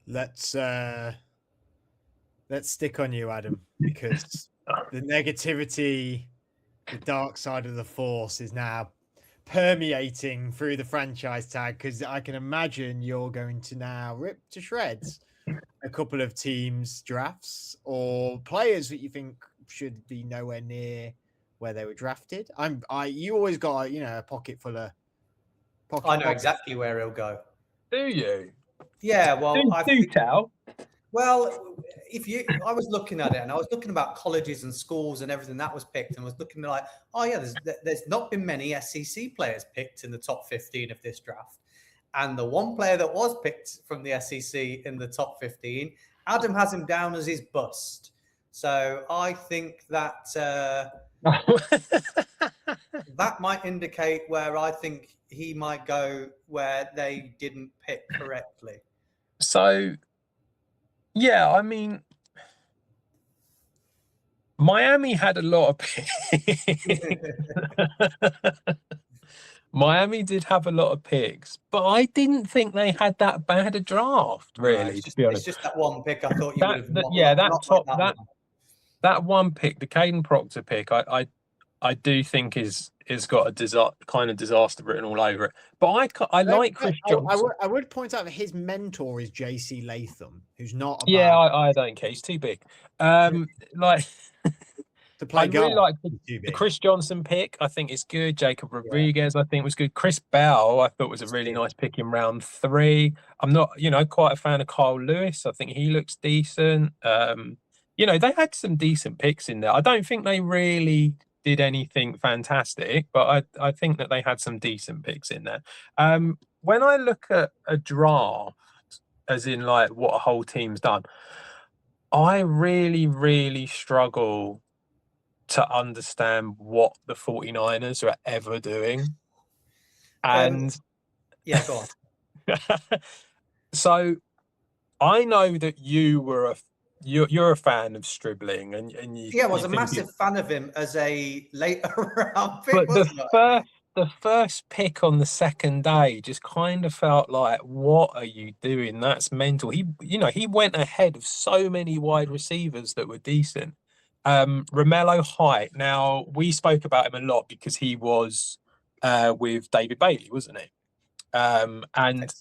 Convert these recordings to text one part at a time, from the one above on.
let's stick on you, Adam, because the negativity, the dark side of the force is now permeating through the franchise tag, because I can imagine you're going to now rip to shreds a couple of teams' drafts or players that you think should be nowhere near where they were drafted. You always got a pocket full of I know exactly where he'll go. Do you? Yeah, well, do tell. Well, I was looking at it, and I was looking about colleges and schools and everything that was picked, and was looking like, oh yeah, there's not been many SEC players picked in the top 15 of this draft, and the one player that was picked from the SEC in the top 15, Adam has him down as his bust. So I think that that might indicate where I think he might go, where they didn't pick correctly. So, yeah, I mean, Miami had a lot of picks. Miami did have a lot of picks, but I didn't think they had that bad a draft, really, to be honest. It's just that one pick I thought you would have that one pick, the Caden Proctor pick, I do think has got a kind of disaster written all over it. But I like Chris Johnson. I would point out that his mentor is JC Latham, who's not. I don't care. He's too big. Like to play. I really like the Chris Johnson pick. I think it's good. Jacob Rodriguez, I think, was good. Chris Bell, I thought was a really nice pick in round 3. I'm not, quite a fan of Kyle Lewis. I think he looks decent. They had some decent picks in there. I don't think they really did anything fantastic, but I think that they had some decent picks in there. When I look at a draft, as in like what a whole team's done, I really, really struggle to understand what the 49ers are ever doing. And go on. So I know that you were you're a fan of Stribling, and you. I was a massive fan of him as a later round pick. But the first pick on the second day just kind of felt like, what are you doing? That's mental. He went ahead of so many wide receivers that were decent. Romello Height. Now, we spoke about him a lot because he was with David Bailey, wasn't he? And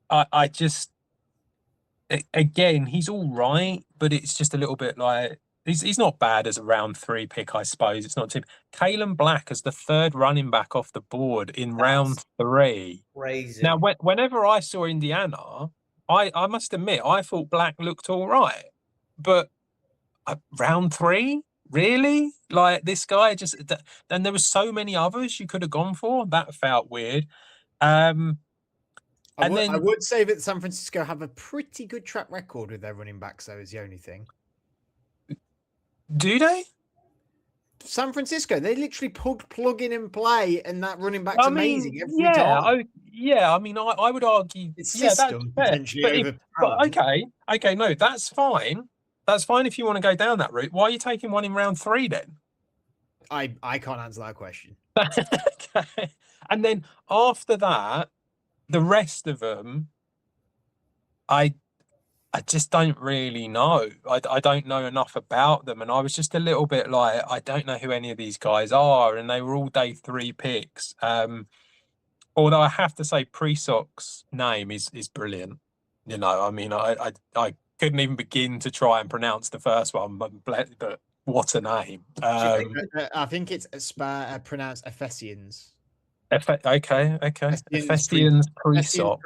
I just, again, he's all right, but it's just a little bit like, he's not bad as a round 3 pick, I suppose. It's not too. Kalen Black as the 3rd running back off the board in round 3. Crazy. Now, whenever I saw Indiana, I must admit, I thought Black looked all right, but round 3, really? Like, this guy just. And there were so many others you could have gone for. That felt weird. I would say that San Francisco have a pretty good track record with their running backs, though, is the only thing. Do they? San Francisco, they literally plug in and play, and that running back's amazing every time. I mean, I would argue it's system potentially. Okay, no, that's fine. That's fine if you want to go down that route. Why are you taking one in round 3 then? I can't answer that question. Okay. And then after that, the rest of them, I just don't really know. I don't know enough about them. And I was just a little bit like, I don't know who any of these guys are. And they were all day 3 picks. Although I have to say, Presoc's name is brilliant. I mean, I couldn't even begin to try and pronounce the first one, but what a name. I think it's pronounced Ephesians. Okay. Ephesians Presoc.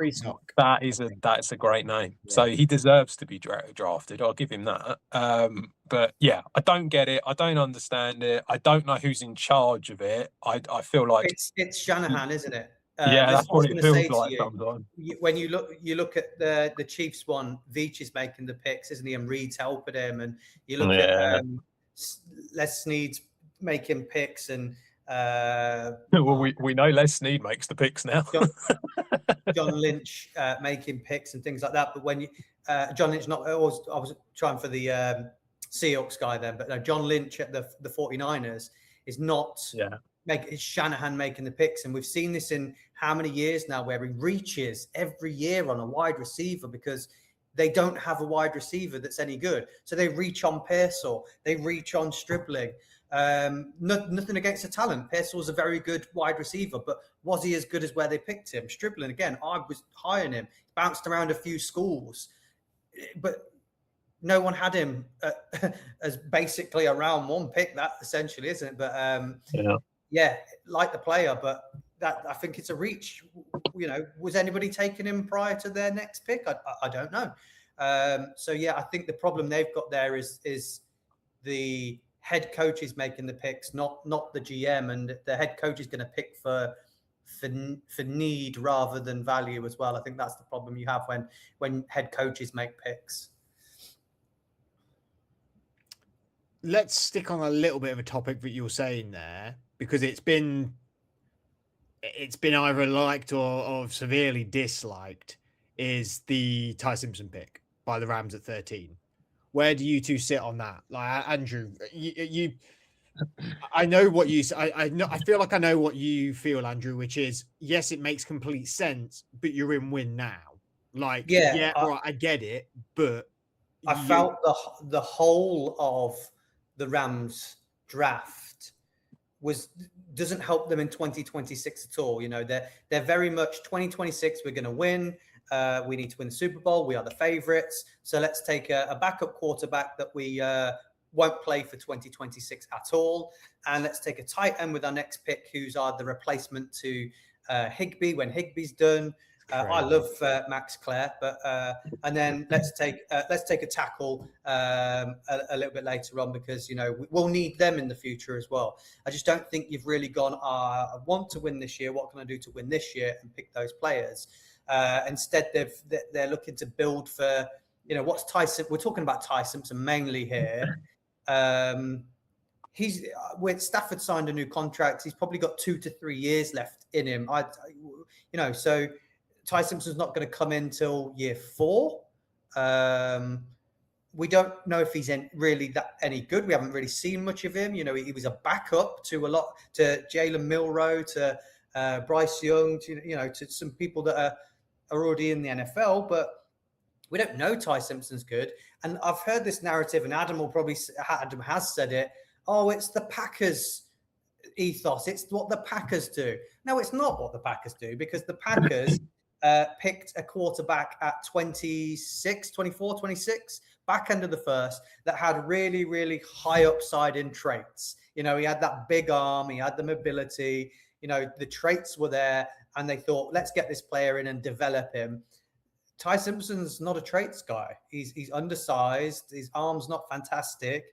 That's a great name. Yeah. So he deserves to be drafted. I'll give him that. But yeah, I don't get it. I don't understand it. I don't know who's in charge of it. I feel like it's Shanahan, isn't it? That's what it feels like sometimes. When you look at the Chiefs one, Veach is making the picks, isn't he? And Reed's helping him, and you look at Les Snead's making picks, and well, we know Les Snead makes the picks now. John Lynch making picks and things like that. But when you John Lynch, I was trying for the Seahawks guy then, but no, John Lynch at the 49ers is not. Yeah. It's Shanahan making the picks, and we've seen this in how many years now, where he reaches every year on a wide receiver because they don't have a wide receiver that's any good. So they reach on Pearsall, they reach on Stribling. Nothing against the talent. Pearsall's a very good wide receiver, but was he as good as where they picked him? Stribling, again, I was high on him. Bounced around a few schools, but no one had him as basically a round one pick. That essentially isn't it? But like the player, but that I think it's a reach. You know, was anybody taking him prior to their next pick? I don't know. So yeah, I think the problem they've got there is the head coach is making the picks, not the GM, and the head coach is going to pick for need rather than value as well. I think that's the problem you have when head coaches make picks. Let's stick on a little bit of a topic that you're saying there, because it's been either liked or severely disliked, is the Ty Simpson pick by the Rams at 13. Where do you two sit on that? Like, Andrew, you I know what you I know. I feel like I know what you feel, Andrew, which is, yes, it makes complete sense, but you're in win now. Like, right, I get it, but I felt the whole of the Rams draft doesn't help them in 2026 at all. You know, they're very much 2026. We're going to win. We need to win the Super Bowl. We are the favorites. So let's take a backup quarterback that we won't play for 2026 at all. And let's take a tight end with our next pick, who's the replacement to Higbee when Higbee's done. I love Max Clare, but and then let's take a tackle a little bit later on, because, you know, we'll need them in the future as well. I just don't think you've really gone, I want to win this year. What can I do to win this year? And pick those players. Instead, they're looking to build for, you know, what's Tyson. We're talking about Ty Simpson mainly here. He's with Stafford signed a new contract. He's probably got 2 to 3 years left in him. So Ty Simpson's not going to come in till year 4. We don't know if he's really any good. We haven't really seen much of him. You know, he was a backup to Jalen Milroe, to Bryce Young, to some people that are already in the NFL, but we don't know Ty Simpson's good. And I've heard this narrative, and Adam has said it. Oh, it's the Packers ethos. It's what the Packers do. No, it's not what the Packers do, because the Packers picked a quarterback at 24, 26, back end of the first, that had really, really high upside in traits. You know, he had that big arm, he had the mobility, you know, the traits were there, and they thought, let's get this player in and develop him. Ty Simpson's not a traits guy. He's undersized. His arm's not fantastic.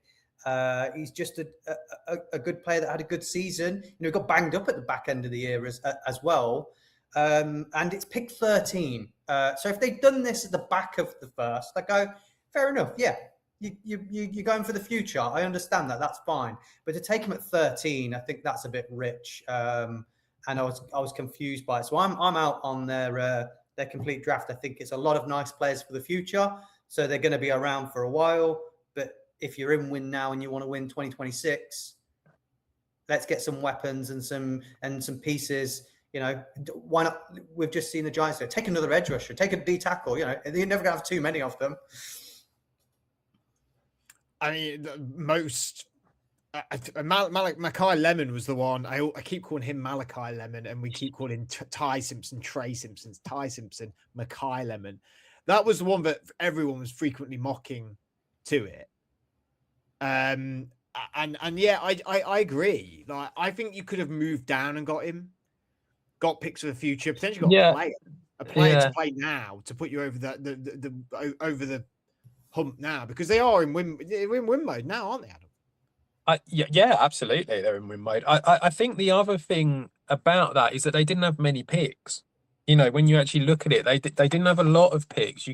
He's just a good player that had a good season. You know, he got banged up at the back end of the year as well. And it's pick 13. So if they'd done this at the back of the first, I go, fair enough. Yeah, you're going for the future. I understand that. That's fine. But to take him at 13, I think that's a bit rich. And I was confused by it. So I'm out on their complete draft. I think it's a lot of nice players for the future. So they're going to be around for a while. But if you're in win now and you want to win 2026, let's get some weapons and some pieces. You know, why not? We've just seen the Giants do. Take another edge rusher, take a D tackle. You know, you're never going to have too many of them. I mean, most Makai Lemon was the one. I keep calling him Malachi Lemon, and we keep calling Ty Simpson Trey Simpson's Ty Simpson, Makai Lemon. That was the one that everyone was frequently mocking to it. And yeah, I agree. Like, I think you could have moved down and got him. Got picks for the future, potentially got a player to play now to put you over over the hump now, because they are in win mode now, aren't they, Adam? Yeah, absolutely, they're in win mode. I think the other thing about that is that they didn't have many picks. You know, when you actually look at it, they didn't have a lot of picks.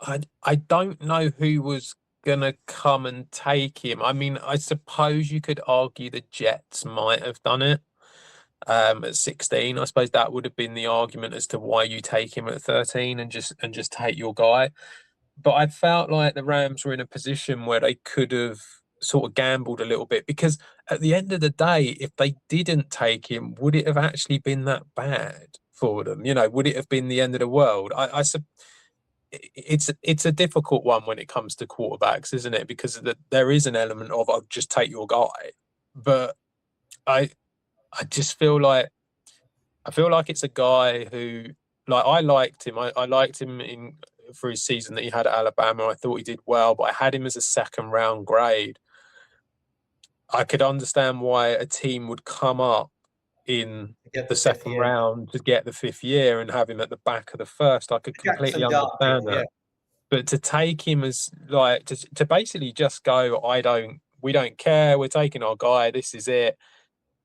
I don't know who was gonna come and take him. I mean, I suppose you could argue the Jets might have done it. At 16, I suppose that would have been the argument as to why you take him at 13 and just take your guy. But I felt like the Rams were in a position where they could have sort of gambled a little bit, because at the end of the day, if they didn't take him, would it have actually been that bad for them? You know, would it have been the end of the world? it's a difficult one when it comes to quarterbacks, isn't it? Because there is an element of I'll just take your guy, but I just feel like it's a guy who, like, I liked him. I liked him for his season that he had at Alabama. I thought he did well, but I had him as a second round grade. I could understand why a team would come up in the second round to get the 5th year and have him at the back of the first. I could completely understand that. But to take him as, like, to basically just go, we don't care, we're taking our guy, this is it,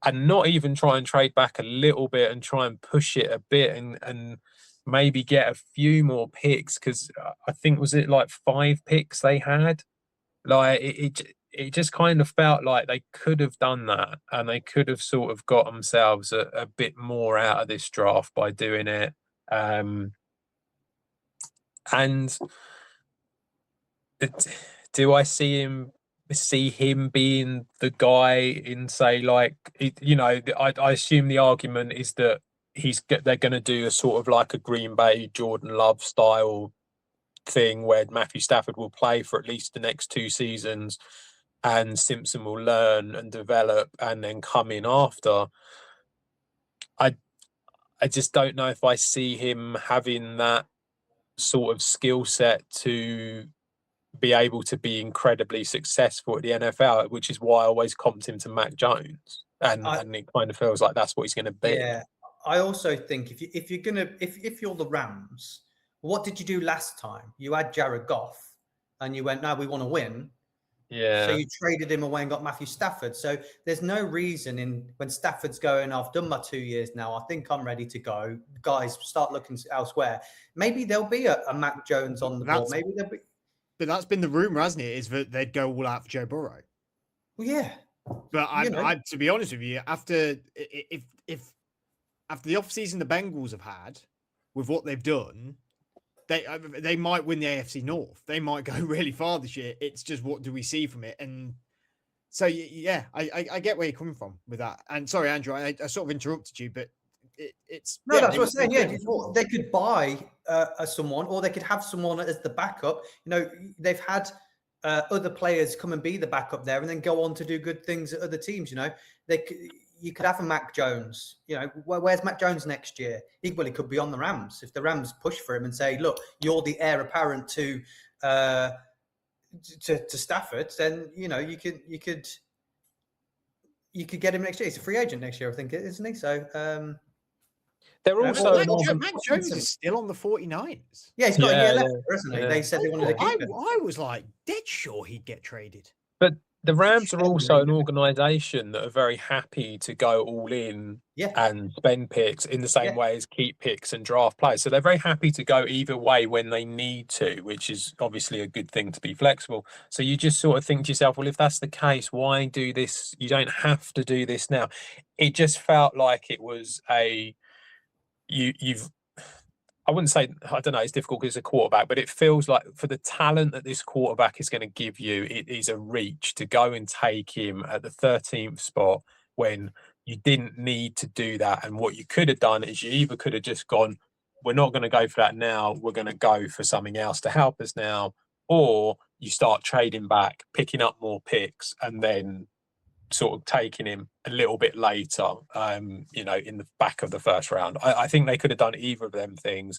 and not even try and trade back a little bit and try and push it a bit and maybe get a few more picks, because I think, was it like 5 picks they had? Like, it just kind of felt like they could have done that, and they could have sort of got themselves a bit more out of this draft by doing it. And do I see him being the guy in, say, like, you know, I assume the argument is that they're going to do a sort of like a Green Bay Jordan Love style thing where Matthew Stafford will play for at least the next 2 seasons and Simpson will learn and develop and then come in after. I just don't know if I see him having that sort of skill set to be able to be incredibly successful at the NFL, which is why I always comped him to Mac Jones, and it kind of feels like that's what he's going to be. Yeah, I also think if you're the Rams, what did you do last time? You had Jared Goff, and you went, no, we want to win. Yeah. So you traded him away and got Matthew Stafford. So there's no reason when Stafford's going, I've done my 2 years now, I think I'm ready to go. Guys, start looking elsewhere. Maybe there'll be a Mac Jones on the board. Maybe there'll be. But that's been the rumor, hasn't it? Is that they'd go all out for Joe Burrow. Well, yeah. But I to be honest with you, after the offseason the Bengals have had with what they've done, they might win the AFC North. They might go really far this year. It's just, what do we see from it? And so, yeah, I get where you're coming from with that. And sorry, Andrew, I sort of interrupted you, but it's no, that's what I'm saying. Yeah, they could buy someone, or they could have someone as the backup. You know, they've had other players come and be the backup there, and then go on to do good things at other teams. You know, you could have a Mac Jones. You know, where's Mac Jones next year? Equally, could be on the Rams if the Rams push for him and say, "Look, you're the heir apparent to Stafford." Then you know you could get him next year. He's a free agent next year, I think, isn't he? So. They're also Mac Jones is still on the 49ers. Yeah, he's got a year left, hasn't he? Yeah. They said they wanted to keep him. I was like dead sure he'd get traded. But the Rams are also an organisation that are very happy to go all in and spend picks in the same way as keep picks and draft players. So they're very happy to go either way when they need to, which is obviously a good thing to be flexible. So you just sort of think to yourself, well, if that's the case, why do this? You don't have to do this now. It just felt like it was I wouldn't say, I don't know, it's difficult because it's a quarterback, but it feels like for the talent that this quarterback is going to give you, it is a reach to go and take him at the 13th spot when you didn't need to do that. And what you could have done is you either could have just gone, we're not going to go for that now, we're going to go for something else to help us now, or you start trading back, picking up more picks, and then sort of taking him a little bit later, you know, in the back of the first round. I think they could have done either of them things.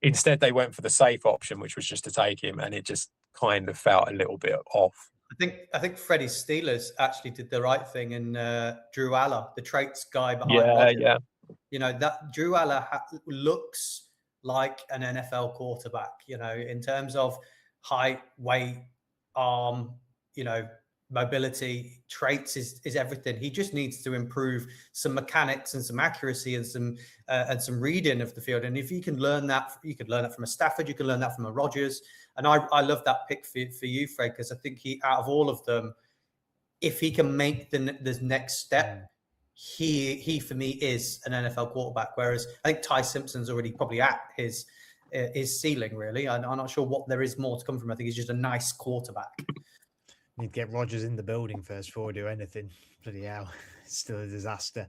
Instead, they went for the safe option, which was just to take him, and it just kind of felt a little bit off. I think Freddie Steelers actually did the right thing, and Drew Aller, the traits guy behind Roger, you know, that Drew Aller looks like an NFL quarterback, you know, in terms of height, weight, arm, you know, mobility, traits is everything. He just needs to improve some mechanics and some accuracy and some reading of the field. And if you can learn that, you could learn that from a Stafford, you can learn that from a Rodgers. And I love that pick for you, Fred, because I think he, out of all of them, if he can make the next step, he for me is an NFL quarterback. Whereas I think Ty Simpson's already probably at his ceiling, really. I'm not sure what there is more to come from. I think he's just a nice quarterback. Need to get Rodgers in the building first before we do anything. Bloody hell. It's still a disaster.